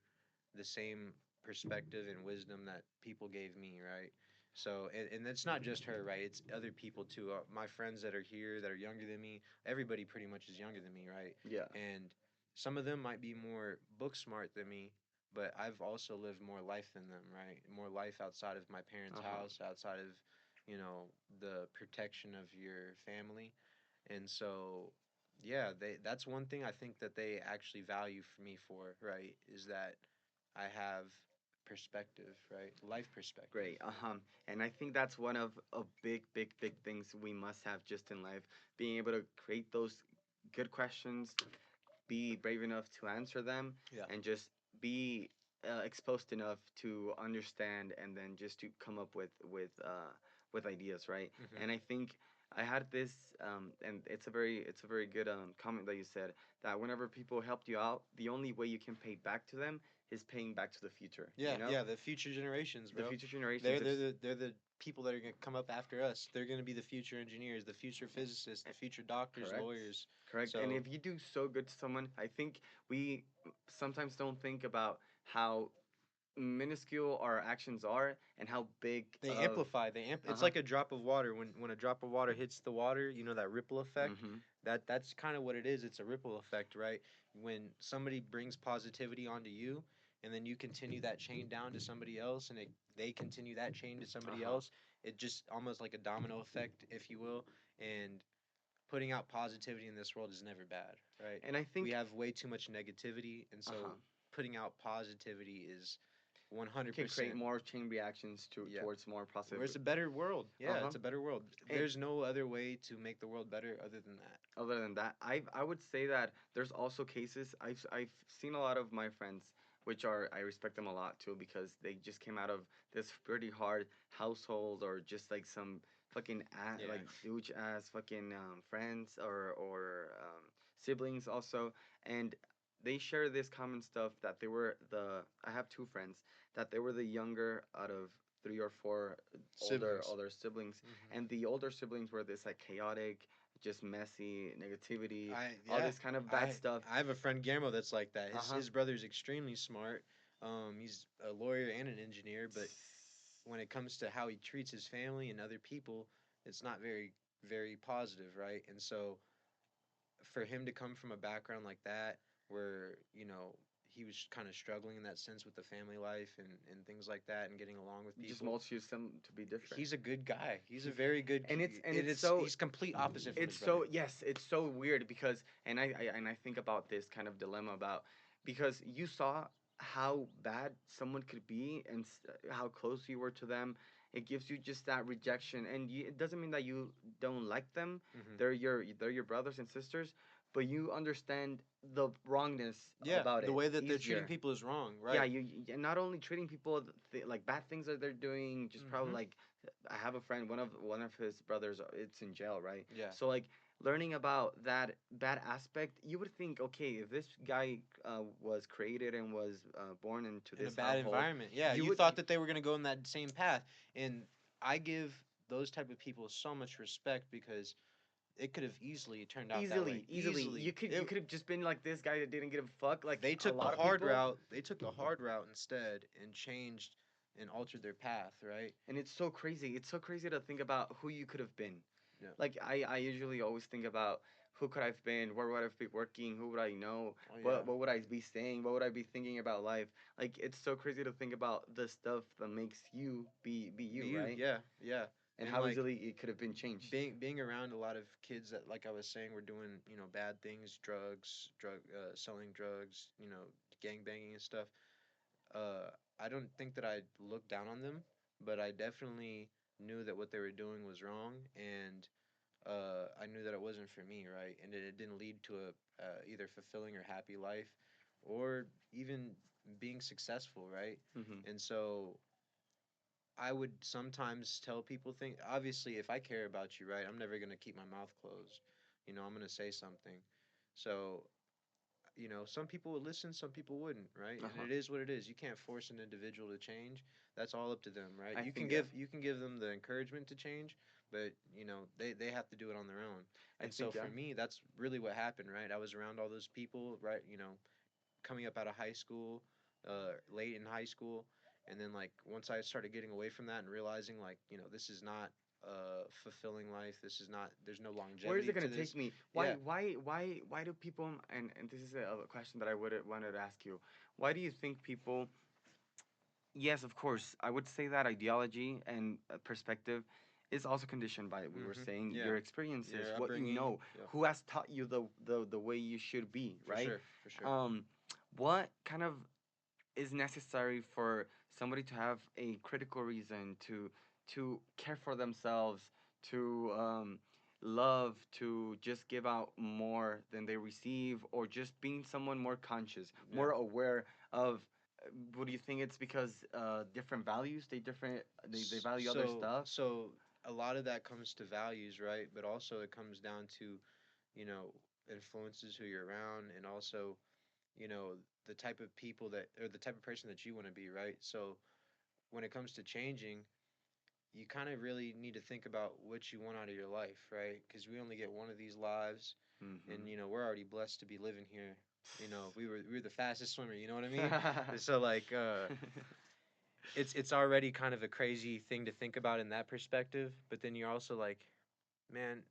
the same perspective and wisdom that people gave me, right? So, and it's not just her, right? It's other people too. My friends that are here that are younger than me, everybody pretty much is younger than me, right? Yeah. And some of them might be more book smart than me, but I've also lived more life than them, right? More life outside of my parents' Uh huh. house, outside of, the protection of your family. And so, yeah, that's one thing I think that they actually value for me for, right? Is that I have perspective, right? Life perspective. Great. And I think that's one of big things we must have just in life. Being able to create those good questions, be brave enough to answer them, Yeah. and just be exposed enough to understand, and then just to come up with ideas, right? Hmm. And I think I had this, and it's a very good comment that you said, that whenever people helped you out, the only way you can pay back to them is paying back to the future. Yeah, You know, yeah, the future generations, the bro. future generations. If They're the people that are gonna come up after us. They're gonna be the future engineers, the future physicists, the future doctors, correct. lawyers. Correct. And So if you do so good to someone, I think we sometimes don't think about how minuscule our actions are and how big they of amplify. uh It's huh. like a drop of water. When a drop of water hits the water, that ripple effect. Mm-hmm. That's kind of what it is. It's a ripple effect, right? When somebody brings positivity onto you, and then you continue that chain down to somebody else, and they continue that chain to Uh somebody huh. else. It just almost like a domino effect, if you will. And putting out positivity in this world is never bad, right? And I We think have way too much negativity, and uh huh so putting out positivity is can create 100%. more chain reactions Yeah, towards more where positive. it's a better world. Uh Yeah, huh. it's a better world. And There's no other way to make the world better other than that. other than that, I would say that there's also cases I've seen a lot of my friends, which are I respect them a lot too, because they just came out of this pretty hard household, or just like some fucking Yeah. like douche ass fucking friends, or siblings also. And they share this common stuff, that they were the I have two friends, that they were the younger out of three or four Siblings. older siblings, Hmm. and the older siblings were this like chaotic, just messy negativity, I all yeah. this kind of bad I stuff. I have a friend Guillermo that's like that. Uh huh. His brother's extremely smart. He's a lawyer and an engineer, but when it comes to how he treats his family and other people, it's not very very positive, right? And so for him to come from a background like that, where he was kind of struggling in that sense with the family life and things like that, and getting along with Just people, mulch use them to be different. he's a good guy. He's a very good. And it's so He's complete opposite from his it's brother. so yes, it's so weird, because and I think about this kind of dilemma about, because you saw how bad someone could be, and how close you were to them. It gives you just that rejection, and it doesn't mean that you don't like them. Hmm. They're your brothers and sisters, but you understand the wrongness Yeah, about the it way that they're treating easier. people is wrong, Yeah, right? not only treating people like bad things that they're doing, just probably Mm-hmm. like I have a friend, one of his brothers, it's in jail, right? Yeah. So like learning about that bad aspect, you would think, okay, if this guy was created and was born into In a this bad household, environment. Yeah, you you would thought that they were going to go in that same path. And I give those type of people so much respect because it could have easily turned out that way. easily Easily. you could have just been like this guy that didn't give a fuck, like They a took the lot of hard people. route. They took the hard route instead and changed and altered their path, right? And it's so crazy. It's so crazy to think about who you could have been. Yeah. Like I usually always think about who could I've been, where would I be working, who would I know, Oh yeah. what would I be saying, what would I be thinking about life. Like it's so crazy to think about the stuff that makes you be Be you, you, right? yeah, yeah. And And how like easily it could have been changed. being around a lot of kids that, like I was saying, were doing bad things, selling drugs, gang banging and stuff. I don't think that I looked down on them, but I definitely knew that what they were doing was wrong, and I knew that it wasn't for me, right? And it didn't lead to a either fulfilling or happy life, or even being successful, right? Hmm. And so I would sometimes tell people things. Obviously, if I care about you, right, I'm never gonna keep my mouth closed. I'm gonna say something. So some people would listen, some people wouldn't, right? Uh And huh. it is what it is. You can't force an individual to change. That's all up to them, right? I You can think give them the encouragement to change, but they have to do it on their own. I And so think for me, that's really what happened, right? I was around all those people, right? Coming up out of high school, late in high school, and then like once I started getting away from that and realizing like this is not a fulfilling life. This is not. There's no where is longevity it gonna to take this. me? Yeah. Why do people, and this is a question that I would wanted to ask you. Why do you think people, yes, of course. I would say that ideology and perspective is also conditioned by, we were saying, Yeah. your experiences, Your what you upbringing. know, Yeah. who has taught you the way you should be, For right? sure. For sure. Um, what kind of is necessary for somebody to have a critical reason to care for themselves, to love, to just give out more than they receive, or just being someone more conscious, Yeah. more aware of. What do you think? It's because different values, they value other stuff. So a lot of that comes to values, right? But also it comes down to you know influences who you're around, and also you know the type of people that or the type of person that you want to be, right? So when it comes to changing, you kind of really need to think about what you want out of your life, right? Because we only get one of these lives, and Hmm. we're already blessed to be living here. We were the fastest swimmer. You know what I mean? So like, it's already kind of a crazy thing to think about in that perspective. But then you're also like, man,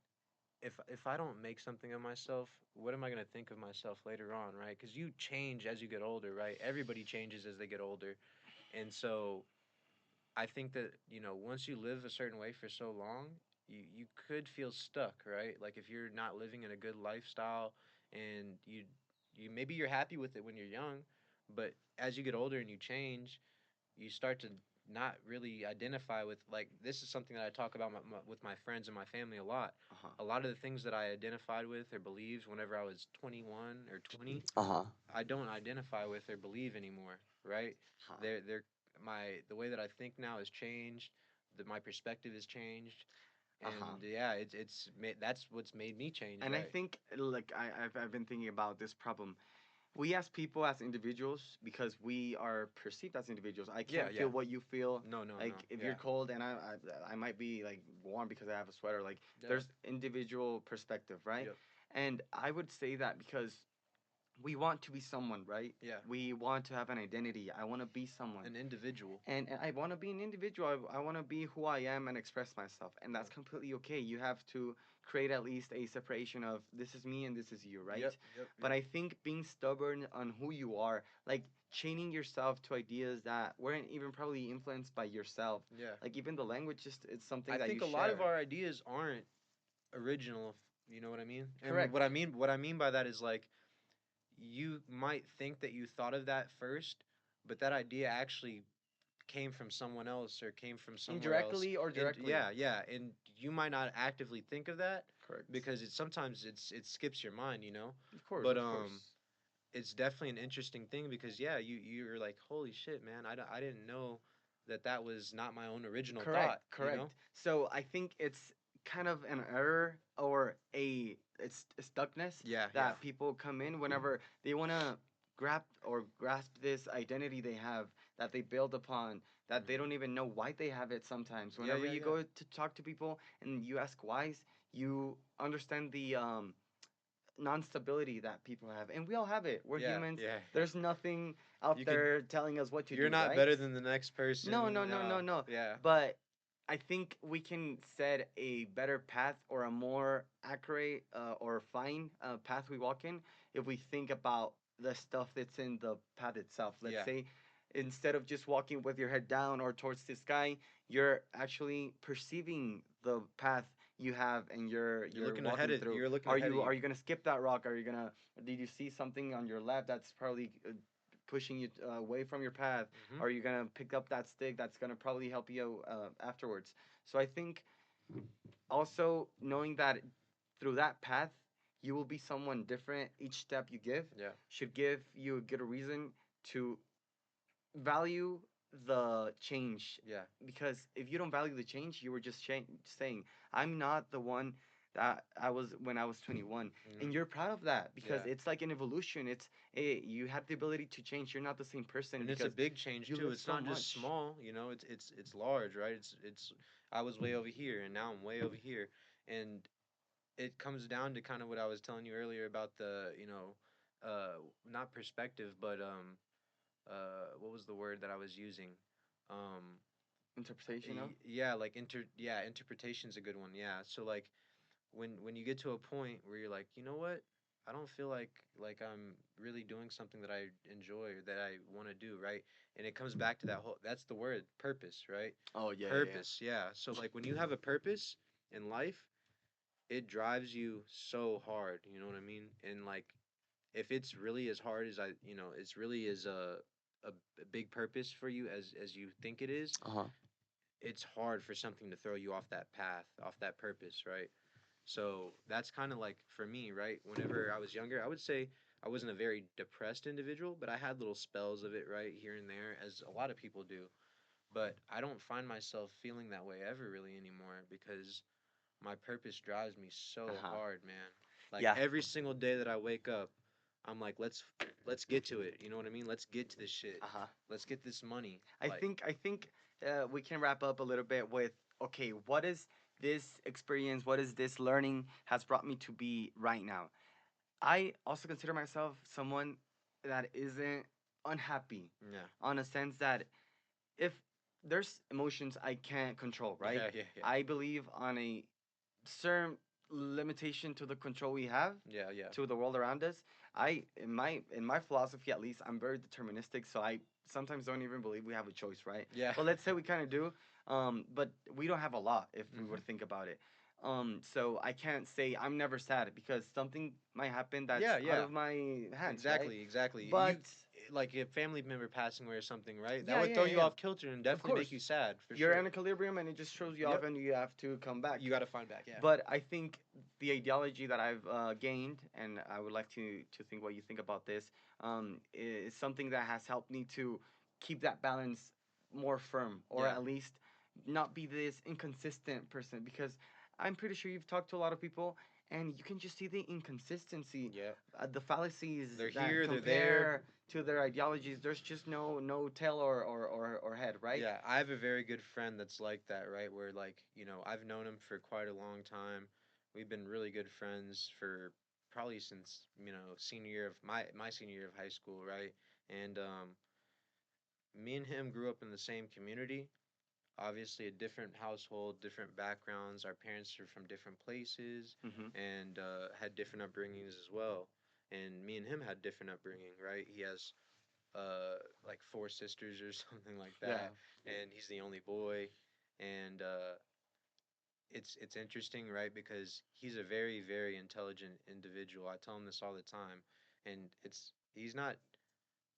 if I don't make something of myself, what am I gonna think of myself later on, right? Because you change as you get older, right? Everybody changes as they get older, and so I think that once you live a certain way for so long, you could feel stuck, right? Like if you're not living in a good lifestyle, and you maybe you're happy with it when you're young, but as you get older and you change, you start to not really identify with, like, this is something that I talk about with my friends and my family a lot. Uh-huh. A lot of the things that I identified with or believed whenever I was 21 or 20, Uh-huh. I don't identify with or believe anymore, right? Uh-huh. They're the way that I think now has changed, that my perspective has changed, Uh-huh. and yeah, that's what's made me change, And I right? think, like, I've been thinking about this problem. We as people, as individuals, because we are perceived as individuals. I Yeah, can't yeah. feel what you feel. No, no, no. Like if you're Yeah. cold and I might be like warm because I have a sweater. Like Yeah. there's individual perspective, right? Yep. And I would say that because we want to be someone, right? Yeah. We want to have an identity. I want to be someone. An individual. And I want to be an individual. I want to be who I am and express myself, and Yeah. that's completely okay. You have to create at least a separation of this is me and this is you, right? Yep. Yep. But Yep. I think being stubborn on who you are, like chaining yourself to ideas that weren't even probably influenced by yourself, Yeah. like even the language, just it's something I that you think a lot of share. our ideas aren't original. You know what I mean? And Correct. what I mean by that is like you might think that you thought of that first, but that idea actually came from someone else or came from somewhere else. Indirectly or And directly. yeah, yeah, and you might not actively think of that, Correct. because it sometimes it skips your mind, you know. Of course, But of course. it's definitely an interesting thing because yeah, you're like, holy shit, man, I didn't know that that was not my own original Correct, thought, you correct. know. So I think it's kind of an error or a stuckness Yeah, yeah. that people come in whenever they want to grab or grasp this identity they have that they build upon that they don't Hmm. even know why they have it sometimes. Yeah, Whenever yeah, you yeah. go to talk to people and you ask whys, you understand the non-stability that people have and we all have it. We're Yeah, humans. yeah, yeah. There's nothing out You could. there telling us what to You're do, not right? better than the next No, no, person. no, no, no. Yeah. But I think we can set a better path or a more accurate or fine path we walk in if we think about the stuff that's in the path itself. Let's Yeah. say instead of just walking with your head down or towards the sky, you're actually perceiving the path you have and You're you're looking ahead walking of. through. You're looking ahead of Are you. you gonna skip that rock? Are you gonna did you see something on your left that's probably pushing you away from your path? Hmm. Are you gonna pick up that stick that's gonna probably help you afterwards? So I think also knowing that through that path you will be someone different each step you give Yeah. should give you a good reason to value the change Yeah. because if you don't value the change you were just saying I'm not the one that I was when I was 21 Hmm. and you're proud of that because Yeah. it's like an evolution. It's you have the ability to change. You're not the same person And it's a because big change you too. live It's so not just much. small, you know. It's large, right? It's. I was way over here, and now I'm way over here, and it comes down to kind of what I was telling you earlier about the, not perspective, but what was the word that I was using? Um, Interpretation of yeah, like interpretation's a good one. Yeah, so like when you get to a point where you're like, you know what, I don't feel like I'm really doing something that I enjoy or that I want to do, right? And it comes back to that whole, that's the word, purpose, right? oh yeah yeah yeah Purpose, yeah. So like when you have a purpose in life, it drives you so hard, you know what I mean? And like if it's really as hard as it's really as a big purpose for you as you think it is, uh-huh it's hard for something to throw you off that path, off that purpose, right? So that's kind of like for me, right? Whenever I was younger, I would say I wasn't a very depressed individual, but I had little spells of it, right, here and there, as a lot of people do. But I don't find myself feeling that way ever really anymore because my purpose drives me so uh-huh hard, man. Like yeah every single day that I wake up, I'm like, let's get to it. You know what I mean? Let's get to this shit. uh-huh Let's get this money. I Like, think we can wrap up a little bit with okay, what is this experience? What is this learning has brought me to be right now? I also consider myself someone that isn't unhappy, yeah, on a sense that if there's emotions I can't control, right? yeah, yeah, yeah, I believe on a certain limitation to the control we have yeah, yeah, to the world around us. I in my philosophy at least, I'm very deterministic, so I sometimes don't even believe we have a choice, right? yeah. But let's say we kind of do, but we don't have a lot if we were Hmm. to think about it. So I can't say I'm never sad because something might happen that's Yeah, out yeah. of my hands, right? Exactly, exactly. You But like a family member passing away or something, right? That yeah, would yeah, throw you yeah. off kilter and Of definitely course, make you sad for you're sure. in equilibrium and it just throws you off Yep. and you have to come back. You got to find back. Yeah. But I think the ideology that I've gained, and I would like to think what you think about this, is something that has helped me to keep that balance more firm, or Yeah. at least not be this inconsistent person. Because I'm pretty sure you've talked to a lot of people, and you can just see the inconsistency, Yeah. the fallacies They're that here. They're there. compare to their ideologies. There's just no tail or head, right? Yeah, I have a very good friend that's like that, right? Where like, I've known him for quite a long time. We've been really good friends for probably since, senior year of my senior year of high school, right? And me and him grew up in the same community. Obviously a different household, different backgrounds. Our parents are from different places Hmm. and had different upbringings as well. And me and him had different upbringing, right? He has like four sisters or something like Yeah. that, and he's the only boy. And it's interesting, right? Because he's a very very intelligent individual. I tell him this all the time, and he's not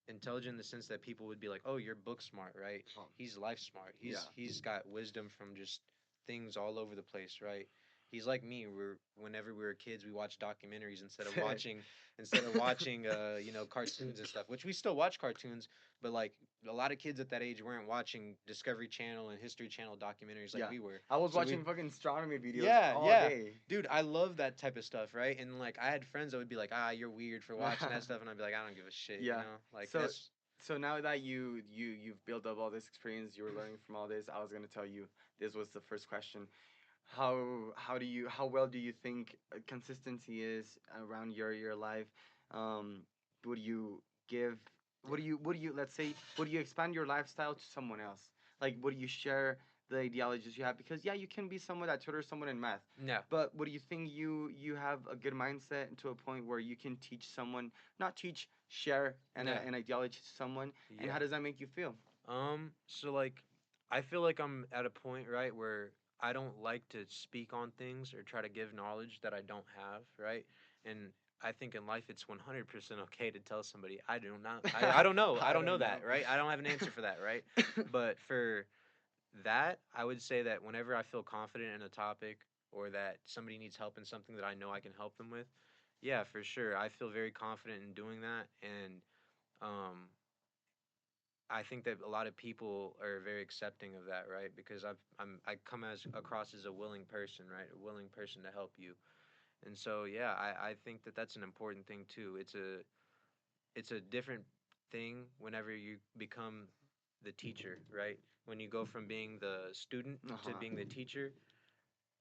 intelligent in the sense that people would be like, "Oh, you're book smart, right?" Oh, He's life smart. yeah. He's got wisdom from just things all over the place, right? he's like me. We're whenever we were kids, we watched documentaries instead of watching cartoons and stuff. Which we still watch cartoons, but like a lot of kids at that age weren't watching Discovery Channel and History Channel documentaries like Yeah. we were. I was So we watching fucking astronomy videos yeah, all yeah. day. Dude, I love that type of stuff, right? And like I had friends that would be like, "Ah, you're weird for watching that stuff." And I'd be like, "I don't give a shit," you Yeah. know? Like So that's so now that you've built up all this experience, you were learning from all this. I was gonna tell you this was the first question. How well do you think consistency is around your life? Um, would you give? Would you let's say would you expand your lifestyle to someone else? Like would you share the ideologies you have? Because yeah, you can be someone that tutors someone in math, no. but would you think you have a good mindset to a point where you can teach someone, not teach, share Yeah. an ideology to someone? And Yeah. how does that make you feel? So like I feel like I'm at a point, right, where I don't like to speak on things or try to give knowledge that I don't have, right? And I think in life it's 100% okay to tell somebody I don't know. I don't know. I I don't know don't that, know. right? I don't have an answer for that, right? But for that, I would say that whenever I feel confident in a topic or that somebody needs help in something that I know I can help them with, yeah, for sure. I feel very confident in doing that and um I think that a lot of people are very accepting of that, right? Because I come as across as a willing person, right? A willing person to help you, and so yeah, I think that that's an important thing too. It's a different thing whenever you become the teacher, right? When you go from being the student to Uh-huh. being the teacher,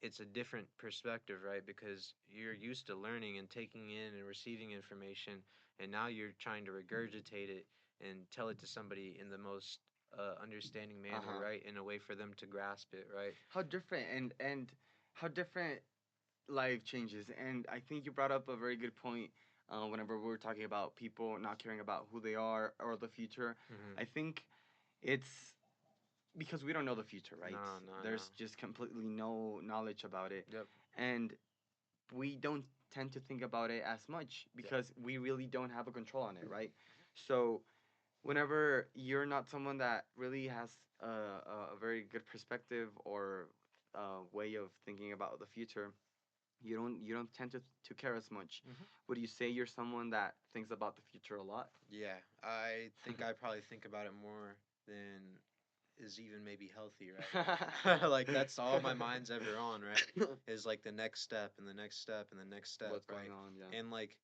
it's a different perspective, right? Because you're used to learning and taking in and receiving information, and now you're trying to regurgitate it and tell it to somebody in the most understanding manner, Uh-huh. right? In a way for them to grasp it, right? How different and how different life changes. And I think you brought up a very good point whenever we were talking about people not caring about who they are or the future. Mm-hmm. I think it's because we don't know the future, right? No, no, no. There's just completely no knowledge about it. Yep. And we don't tend to think about it as much Yep. because we really don't have a control on it, right? So whenever you're not someone that really has a very good perspective or way of thinking about the future, you don't tend to care as much. Mm-hmm. Would you say you're someone that thinks about the future a lot? Yeah, I think I probably think about it more than is even maybe healthy, right? Like that's all my mind's ever on, right? Is like the next step and the next step and the next step, What's going right? on? Yeah. And like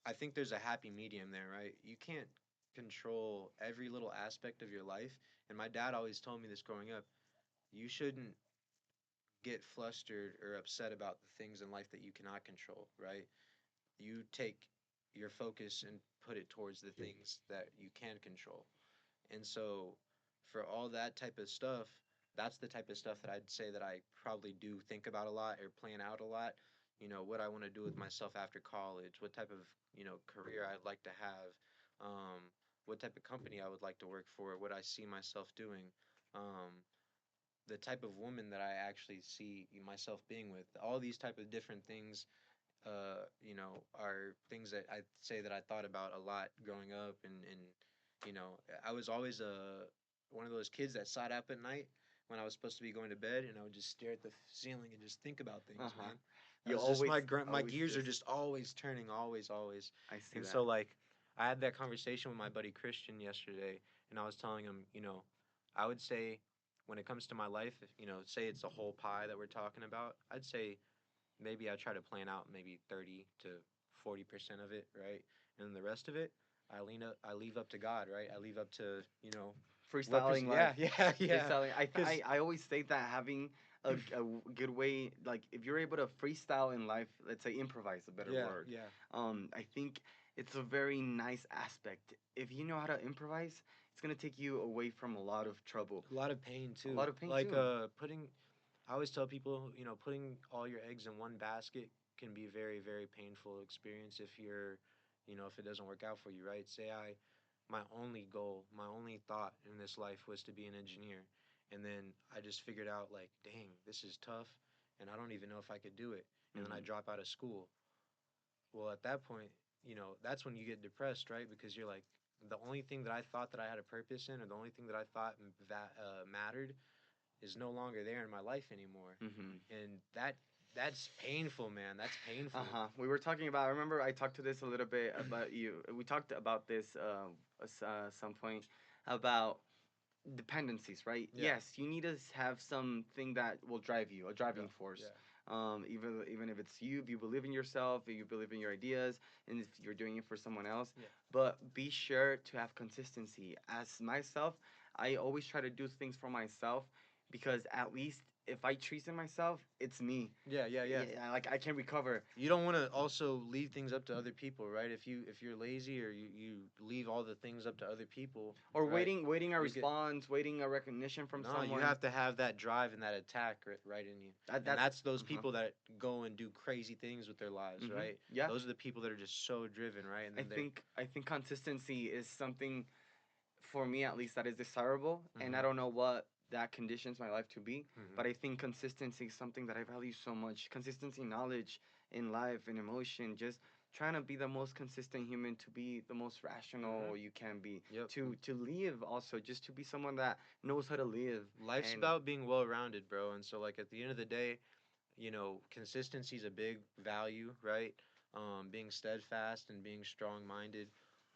I think there's a happy medium there, right? You can't control every little aspect of your life. And my dad always told me this growing up. You shouldn't get flustered or upset about the things in life that you cannot control, right? You take your focus and put it towards the things that you can control. And so for all that type of stuff, that's the type of stuff that I'd say that I probably do think about a lot or plan out a lot. You know, what I want to do with myself after college, what type of, career I'd like to have, what type of company I would like to work for, what I see myself doing, the type of woman that I actually see myself being with. All these type of different things are things that I say that I thought about a lot growing up, and I was always one of those kids that sat up at night when I was supposed to be going to bed, and I would just stare at the ceiling and just think about Uh things, huh. man. I You was just always my always gears are just. just always turning, always, always, I see and that. so like I had that conversation with my buddy Christian yesterday, and I was telling him, I would say when it comes to my life, if, say it's a whole pie that we're talking about, I'd say maybe I try to plan out maybe 30 to 40% of it, right? And then the rest of it, I leave up to God, right? I leave up to, Freestyling life. yeah, yeah, yeah. Freestyling. Cuz I always say that having a good way, like if you're able to freestyle in life, let's say improvise, a better yeah, word. yeah. I think it's a very nice aspect. If you know how to improvise, it's gonna take you away from a lot of trouble, A lot of pain a too. lot of pain Like too. putting I always tell people, putting all your eggs in one basket can be a very, very painful experience if if it doesn't work out for you, right? Say my only goal, my only thought in this life was to be an engineer. And then I just figured out, like, dang, this is tough, and I don't even know if I could do it. And then I Hmm. drop out of school. Well, at that point, that's when you get depressed, right? Because you're like, the only thing that I thought that I had a purpose in, or the only thing that I thought mattered, is no longer there in my life anymore. Hmm. And that That's painful, man. That's painful. Uh-huh. We were talking about, I remember I talked to this a little bit about you. We talked about this some point about dependencies, right? Yeah. Yes, you need to have something that will drive you, a Yeah. driving force. Yeah. Even if it's you, if you believe in yourself, if you believe in your ideas, and if you're doing it for someone else. Yeah. But be sure to have consistency. As myself, I always try to do things for myself because at least if I treat it myself, it's me. Yeah. Yeah. Yeah. Yeah, like I can recover. You don't want to also leave things up to other people, right? If you're lazy or you leave all the things up to other people, Or right? waiting a You get response, waiting a recognition from no. You someone. have to have that drive and that attack right in you, and That's that's those uh-huh. people that go and do crazy things with their lives, right? Yeah. Those are the people that are just so driven, right? And then they're I think consistency is something for me at least that is desirable, and I mm-hmm, don't know what that conditions my life to be, mm-hmm. but I think consistency is something that I value so much. Consistency, knowledge in life and emotion, just trying to be the most consistent human, to be the most Mm-hmm. rational you can be, Yep. to live also, just to be someone that knows how to live. Life's And about being well rounded, bro. And so, like, at the end of the day, consistency is a big value, right? Being steadfast and being strong minded.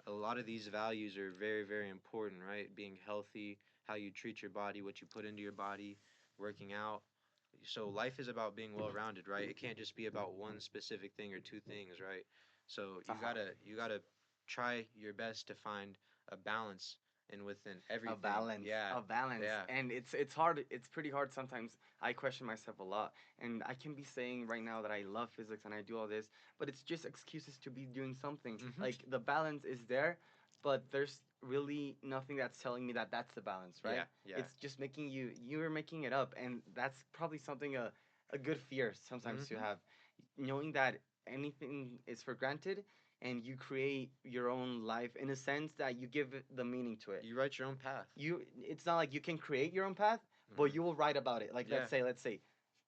A lot of these values are very, very important, right? Being healthy, how you treat your body, what you put into your body, working out. So life is about being well rounded, right? It can't just be about one specific thing or two things, right? So uh-huh. you gotta try your best to find a balance and within everything. Yeah, A balance, yeah. and it's hard. It's pretty hard sometimes. I question myself a lot, and I can be saying right now that I love physics and I do all this, but it's just excuses to be doing something. Mm-hmm. Like the balance is there, but there's really nothing that's telling me that that's the balance, Yeah, right? yeah. It's just making you're making it up, and that's probably something a good fear sometimes to Mm-hmm. have, knowing that anything is for granted and you create your own life in a sense that you give it the meaning to it. You write your own path. You It's not like you can create your own path, but Mm-hmm. you will write about it. Like Yeah. let's say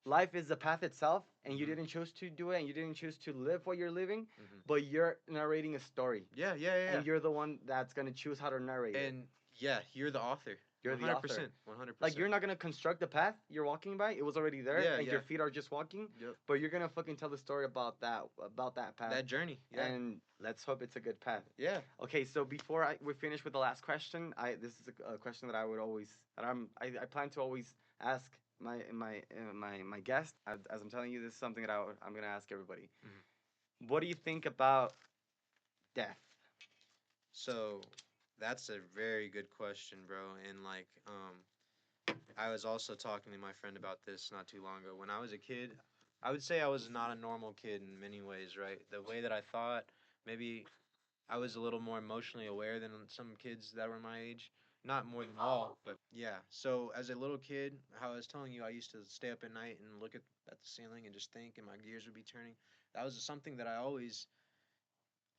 life is the path itself and you Mm-hmm. didn't choose to do it and you didn't choose to live what you're living, Mm-hmm. but you're narrating a story Yeah, yeah, yeah, yeah. and you're the one that's going to choose how to narrate it. And yeah, you're the author. You're One the hundred author. percent. One hundred Like percent. you're not gonna construct the path you're walking by. It was already there, Yeah, and your yeah. feet are just walking. Yep. But you're gonna fucking tell the story about that path, That journey. Yeah. and let's hope it's a good path. Yeah. Okay, so before we finish with the last question, I this is a question that I would always that I plan to always ask my guest. As I'm telling you, this is something that I'm gonna ask everybody. Mhm. What do you think about death? So that's a very good question, bro. And I was also talking to my friend about this not too long ago. When I was a kid, I would say I was not a normal kid in many ways, right? The way that I thought, maybe I was a little more emotionally aware than some kids that were my age. Not more than all, but yeah. So as a little kid, how I was telling you, I used to stay up at night and look at the ceiling and just think, and my gears would be turning. That was something that I always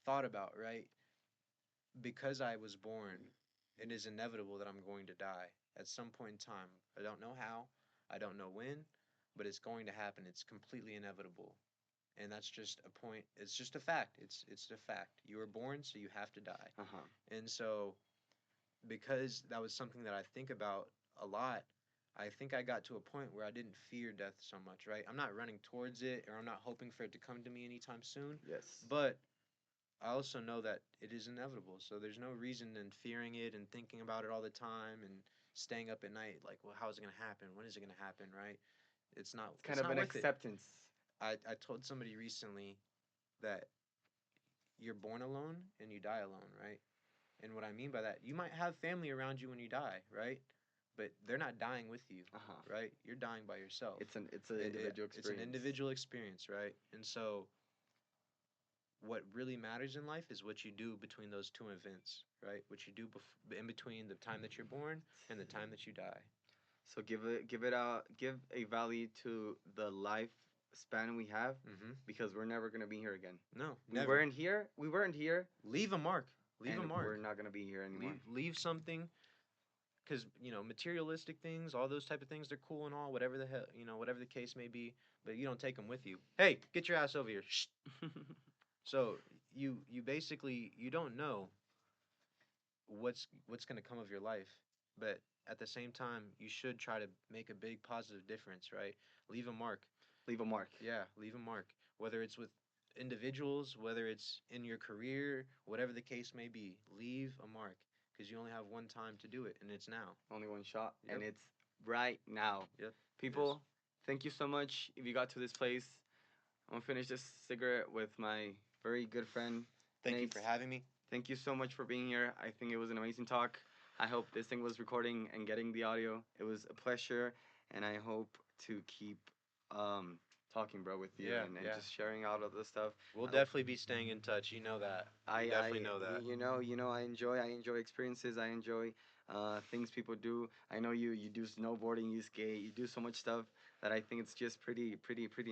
thought about, right? Because I was born, it is inevitable that I'm going to die at some point in time. I don't know how, I don't know when, but it's going to happen. It's completely inevitable. And that's just a point. It's just a fact. It's a fact. You were born, so you have to die. Uh huh. And so because that was something that I think about a lot, I think I got to a point where I didn't fear death so much, right? I'm not running towards it or I'm not hoping for it to come to me anytime soon, Yes. but I also know that it is inevitable. So there's no reason in fearing it and thinking about it all the time and staying up at night like, well, how is it going to happen? When is it going to happen, right? It's not It's kind it's of not an worth it. acceptance. I told somebody recently that you're born alone and you die alone, right? And what I mean by that, you might have family around you when you die, right? But they're not dying with you, Uh huh. right? You're dying by yourself. It's an individual It's an experience. individual experience, right? And so what really matters in life is what you do between those two events, right? What you do in between the time that you're born and the time that you die. So give a value to the life span we have, Mm-hmm. because we're never gonna be here again. No, never. We weren't here, Leave a mark. Leave a and mark. we're not gonna be here anymore. Leave something because materialistic things, all those type of things, they're cool and all, whatever the hell, whatever the case may be, but you don't take them with you. Hey, get your ass over here. Shh. So you basically you don't know what's going to come of your life, but at the same time you should try to make a big positive difference, right? Leave a mark. leave a mark. Yeah, leave a mark. Whether it's with individuals, whether it's in your career, whatever the case may be, leave a mark because you only have one time to do it, and it's now. Only one shot, Yep. and it's right now. Yep. It is. People, thank you so much. If you got to this place, I'm gonna finish this cigarette with my very good friend Thank you Nate. for having me. Thank you so much for being here. I think it was an amazing talk. I hope this thing was recording and getting the audio. It was a pleasure, and I hope to keep um, talking, bro, with you Yeah, and yeah. just sharing out of the stuff. We'll I hope definitely be staying in touch. You know that. You I definitely know that. I enjoy experiences. I enjoy things people do. I know you do snowboarding, you skate, you do so much stuff that I think it's just pretty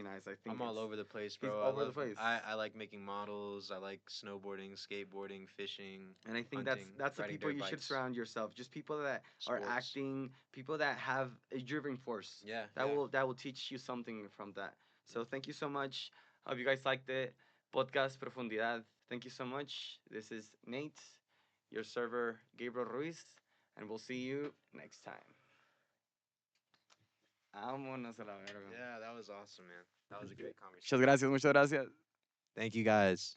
nice. I think I'm all it's over the place, he's bro. over the place. I like making models. I like snowboarding, skateboarding, fishing, And I think hunting, that's the riding people dirt you should bikes, surround yourself. Just people that are sports. acting, people that have a driving force. Yeah, That yeah. will teach you something from that. So thank you so much. Hope you guys liked it. Podcast Profundidad. Thank you so much. This is Nate, your server Gabriel Ruiz, and we'll see you next time. Vámonos a la verga. Yeah, that was awesome, man. That was a great Muchas conversation. gracias, muchas gracias. Thank you guys.